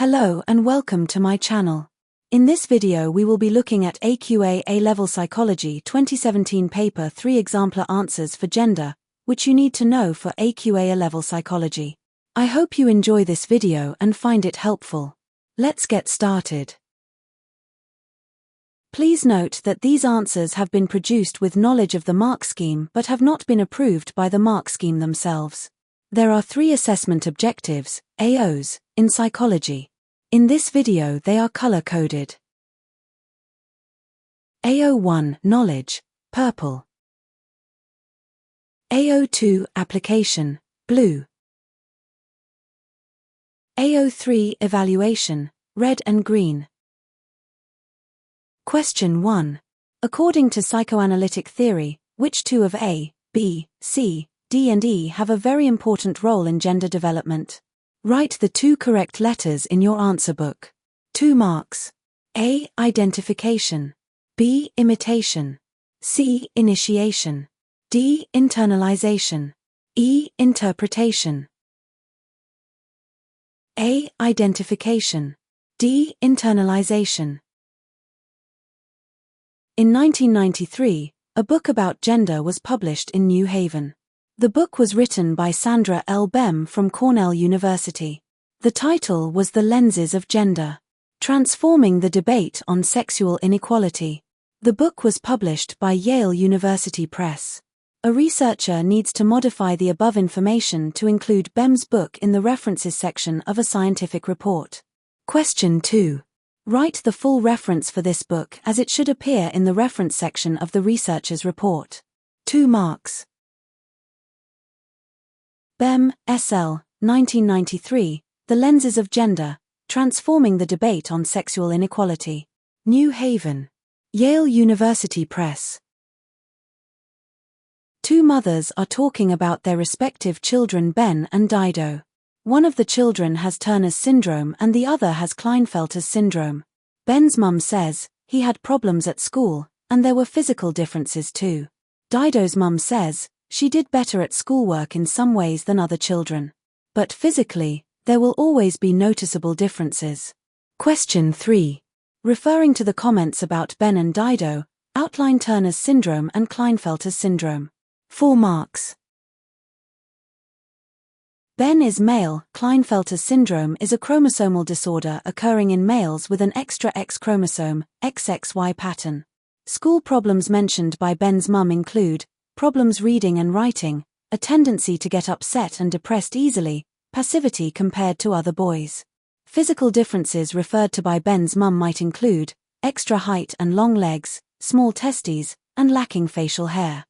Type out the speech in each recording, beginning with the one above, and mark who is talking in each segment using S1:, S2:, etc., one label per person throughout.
S1: Hello and welcome to my channel. In this video we will be looking at AQA A-Level Psychology 2017 Paper 3 Example Answers for Gender, which you need to know for AQA A-Level Psychology. I hope you enjoy this video and find it helpful. Let's get started. Please note that these answers have been produced with knowledge of the mark scheme but have not been approved by the mark scheme themselves. There are 3 assessment objectives, AOs, in psychology. In this video they are color-coded. AO1 Knowledge, purple. AO2 Application, blue. AO3 Evaluation, red and green. Question 1. According to psychoanalytic theory, which two of A, B, C, D and E have a very important role in gender development? Write the 2 correct letters in your answer book. 2 marks. A. Identification. B. Imitation. C. Initiation. D. Internalization. E. Interpretation. A. Identification. D. Internalization. In 1993, a book about gender was published in New Haven. The book was written by Sandra L. Bem from Cornell University. The title was The Lenses of Gender: Transforming the Debate on Sexual Inequality. The book was published by Yale University Press. A researcher needs to modify the above information to include Bem's book in the references section of a scientific report. Question 2. Write the full reference for this book as it should appear in the reference section of the researcher's report. 2 marks. Bem, S.L., 1993, The Lenses of Gender, Transforming the Debate on Sexual Inequality. New Haven. Yale University Press. 2 mothers are talking about their respective children Ben and Dido. One of the children has Turner's syndrome and the other has Klinefelter's syndrome. Ben's mum says he had problems at school, and there were physical differences too. Dido's mum says she did better at schoolwork in some ways than other children. But physically, there will always be noticeable differences. Question 3. Referring to the comments about Ben and Dido, outline Turner's syndrome and Klinefelter's syndrome. 4 marks. Ben is male. Klinefelter's syndrome is a chromosomal disorder occurring in males with an extra X chromosome, XXY pattern. School problems mentioned by Ben's mum include problems reading and writing, a tendency to get upset and depressed easily, passivity compared to other boys. Physical differences referred to by Ben's mum might include extra height and long legs, small testes, and lacking facial hair.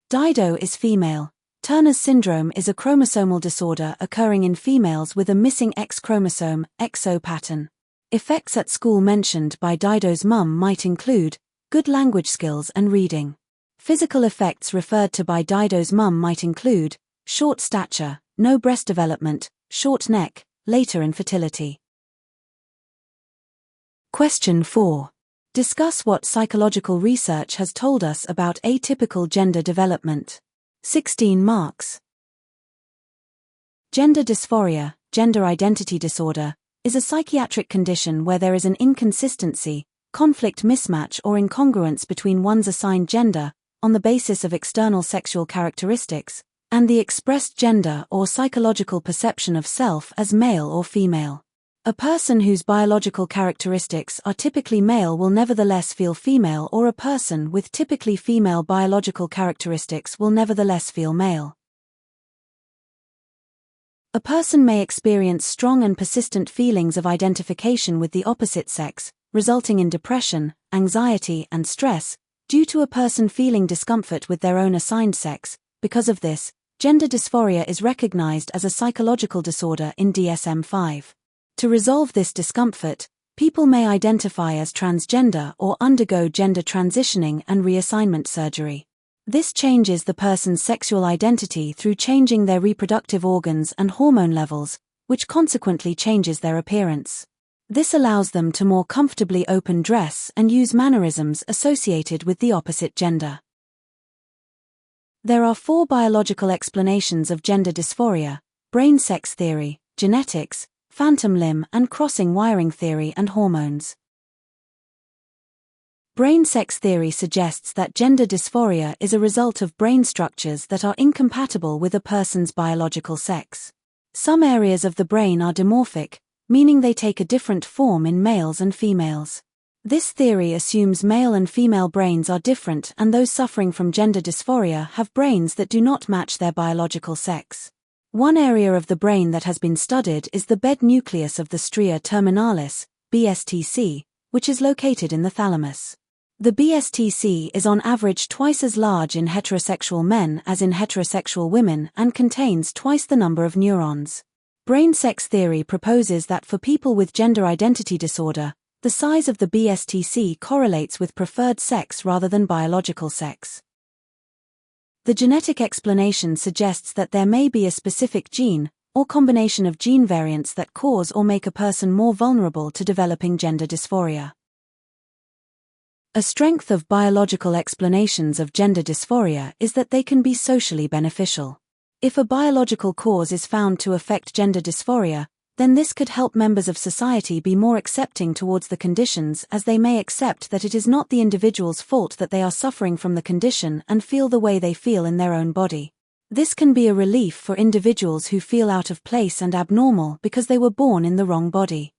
S1: Dido is female. Turner's syndrome is a chromosomal disorder occurring in females with a missing X chromosome, XO pattern. Effects at school mentioned by Dido's mum might include good language skills and reading. Physical effects referred to by Dido's mum might include short stature, no breast development, short neck, later infertility. Question 4. Discuss what psychological research has told us about atypical gender development. 16 marks. Gender dysphoria, gender identity disorder, is a psychiatric condition where there is an inconsistency, conflict, mismatch or incongruence between one's assigned gender, on the basis of external sexual characteristics, and the expressed gender or psychological perception of self as male or female. A person whose biological characteristics are typically male will nevertheless feel female, or a person with typically female biological characteristics will nevertheless feel male. A person may experience strong and persistent feelings of identification with the opposite sex, resulting in depression, anxiety, and stress, due to a person feeling discomfort with their own assigned sex. Because of this, gender dysphoria is recognized as a psychological disorder in DSM-5. To resolve this discomfort, people may identify as transgender or undergo gender transitioning and reassignment surgery. This changes the person's sexual identity through changing their reproductive organs and hormone levels, which consequently changes their appearance. This allows them to more comfortably open dress and use mannerisms associated with the opposite gender. There are 4 biological explanations of gender dysphoria: brain sex theory, genetics, phantom limb and crossing wiring theory and hormones. Brain sex theory suggests that gender dysphoria is a result of brain structures that are incompatible with a person's biological sex. Some areas of the brain are dimorphic, meaning they take a different form in males and females. This theory assumes male and female brains are different, and those suffering from gender dysphoria have brains that do not match their biological sex. One area of the brain that has been studied is the bed nucleus of the stria terminalis, BSTC, which is located in the thalamus. The BSTC is on average twice as large in heterosexual men as in heterosexual women and contains twice the number of neurons. Brain sex theory proposes that for people with gender identity disorder, the size of the BSTC correlates with preferred sex rather than biological sex. The genetic explanation suggests that there may be a specific gene, or combination of gene variants that cause or make a person more vulnerable to developing gender dysphoria. A strength of biological explanations of gender dysphoria is that they can be socially beneficial. If a biological cause is found to affect gender dysphoria, then this could help members of society be more accepting towards the conditions, as they may accept that it is not the individual's fault that they are suffering from the condition and feel the way they feel in their own body. This can be a relief for individuals who feel out of place and abnormal because they were born in the wrong body.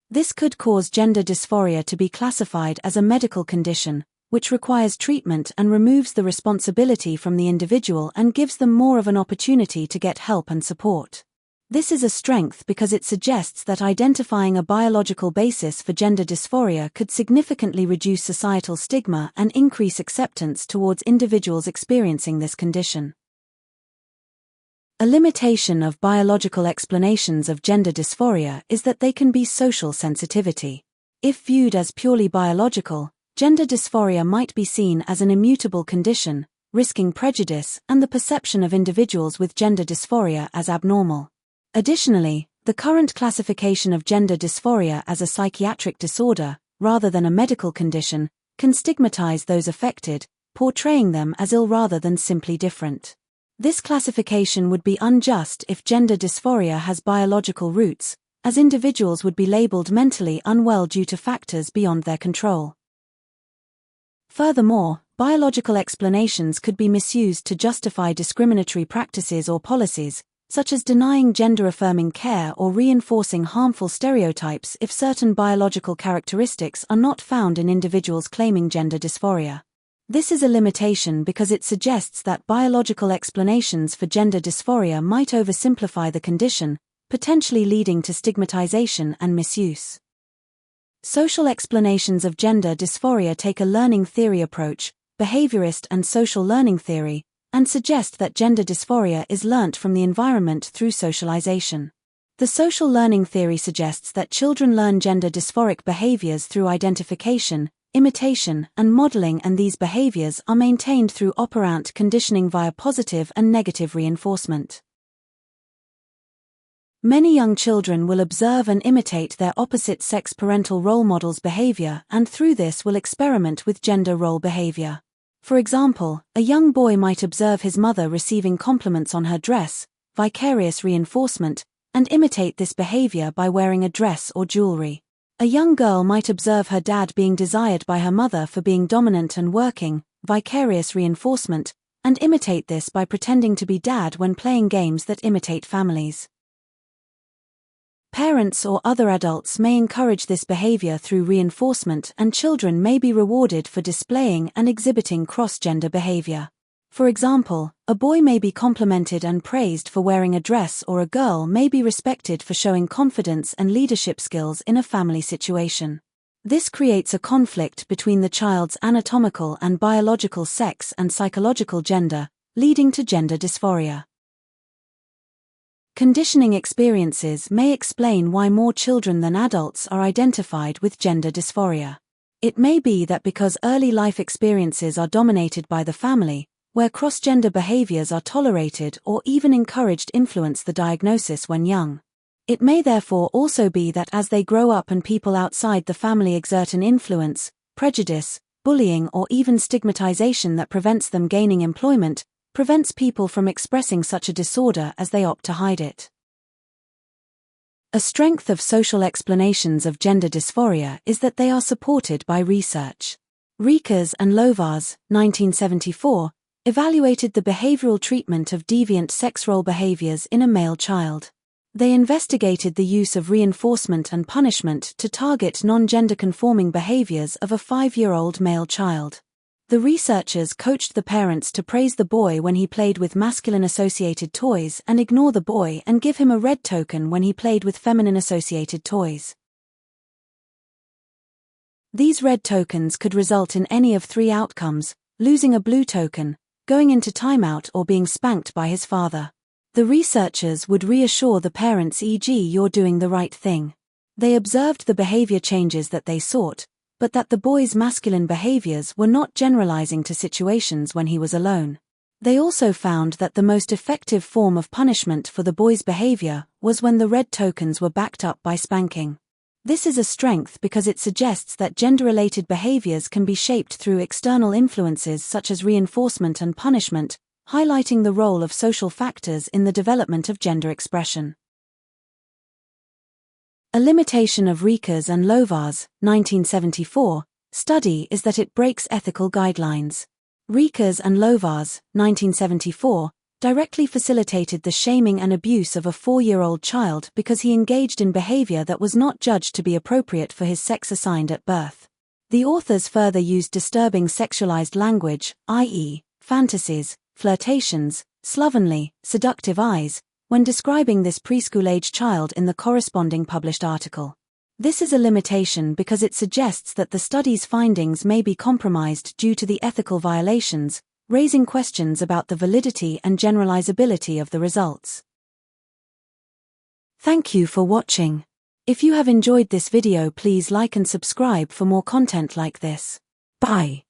S1: This could cause gender dysphoria to be classified as a medical condition, which requires treatment and removes the responsibility from the individual and gives them more of an opportunity to get help and support. This is a strength because it suggests that identifying a biological basis for gender dysphoria could significantly reduce societal stigma and increase acceptance towards individuals experiencing this condition. A limitation of biological explanations of gender dysphoria is that they can be social sensitivity. If viewed as purely biological, gender dysphoria might be seen as an immutable condition, risking prejudice and the perception of individuals with gender dysphoria as abnormal. Additionally, the current classification of gender dysphoria as a psychiatric disorder, rather than a medical condition, can stigmatize those affected, portraying them as ill rather than simply different. This classification would be unjust if gender dysphoria has biological roots, as individuals would be labeled mentally unwell due to factors beyond their control. Furthermore, biological explanations could be misused to justify discriminatory practices or policies, such as denying gender-affirming care or reinforcing harmful stereotypes if certain biological characteristics are not found in individuals claiming gender dysphoria. This is a limitation because it suggests that biological explanations for gender dysphoria might oversimplify the condition, potentially leading to stigmatization and misuse. Social explanations of gender dysphoria take a learning theory approach, behaviorist and social learning theory, and suggest that gender dysphoria is learnt from the environment through socialization. The social learning theory suggests that children learn gender dysphoric behaviors through identification, imitation, and modeling, and these behaviors are maintained through operant conditioning via positive and negative reinforcement. Many young children will observe and imitate their opposite-sex parental role models' behavior, and through this will experiment with gender role behavior. For example, a young boy might observe his mother receiving compliments on her dress, vicarious reinforcement, and imitate this behavior by wearing a dress or jewelry. A young girl might observe her dad being desired by her mother for being dominant and working, vicarious reinforcement, and imitate this by pretending to be dad when playing games that imitate families. Parents or other adults may encourage this behavior through reinforcement, and children may be rewarded for displaying and exhibiting cross-gender behavior. For example, a boy may be complimented and praised for wearing a dress, or a girl may be respected for showing confidence and leadership skills in a family situation. This creates a conflict between the child's anatomical and biological sex and psychological gender, leading to gender dysphoria. Conditioning experiences may explain why more children than adults are identified with gender dysphoria. It may be that because early life experiences are dominated by the family, where cross-gender behaviors are tolerated or even encouraged, influence the diagnosis when young. It may therefore also be that as they grow up and people outside the family exert an influence, prejudice, bullying, or even stigmatization that prevents them gaining employment, prevents people from expressing such a disorder as they opt to hide it. A strength of social explanations of gender dysphoria is that they are supported by research. Riekers and Lovars, 1974, evaluated the behavioral treatment of deviant sex role behaviors in a male child. They investigated the use of reinforcement and punishment to target non-gender conforming behaviors of a 5-year-old male child. The researchers coached the parents to praise the boy when he played with masculine-associated toys and ignore the boy and give him a red token when he played with feminine-associated toys. These red tokens could result in any of 3 outcomes: losing a blue token, going into timeout, or being spanked by his father. The researchers would reassure the parents, e.g., "You're doing the right thing." They observed the behavior changes that they sought, but that the boy's masculine behaviors were not generalizing to situations when he was alone. They also found that the most effective form of punishment for the boy's behavior was when the red tokens were backed up by spanking. This is a strength because it suggests that gender-related behaviors can be shaped through external influences such as reinforcement and punishment, highlighting the role of social factors in the development of gender expression. A limitation of Riekers and Lovars, 1974, study is that it breaks ethical guidelines. Riekers and Lovars, 1974, directly facilitated the shaming and abuse of a 4-year-old child because he engaged in behavior that was not judged to be appropriate for his sex assigned at birth. The authors further used disturbing sexualized language, i.e., fantasies, flirtations, slovenly, seductive eyes, when describing this preschool-age child in the corresponding published article. This is a limitation because it suggests that the study's findings may be compromised due to the ethical violations, raising questions about the validity and generalizability of the results. Thank you for watching. If you have enjoyed this video, please like and subscribe for more content like this. Bye.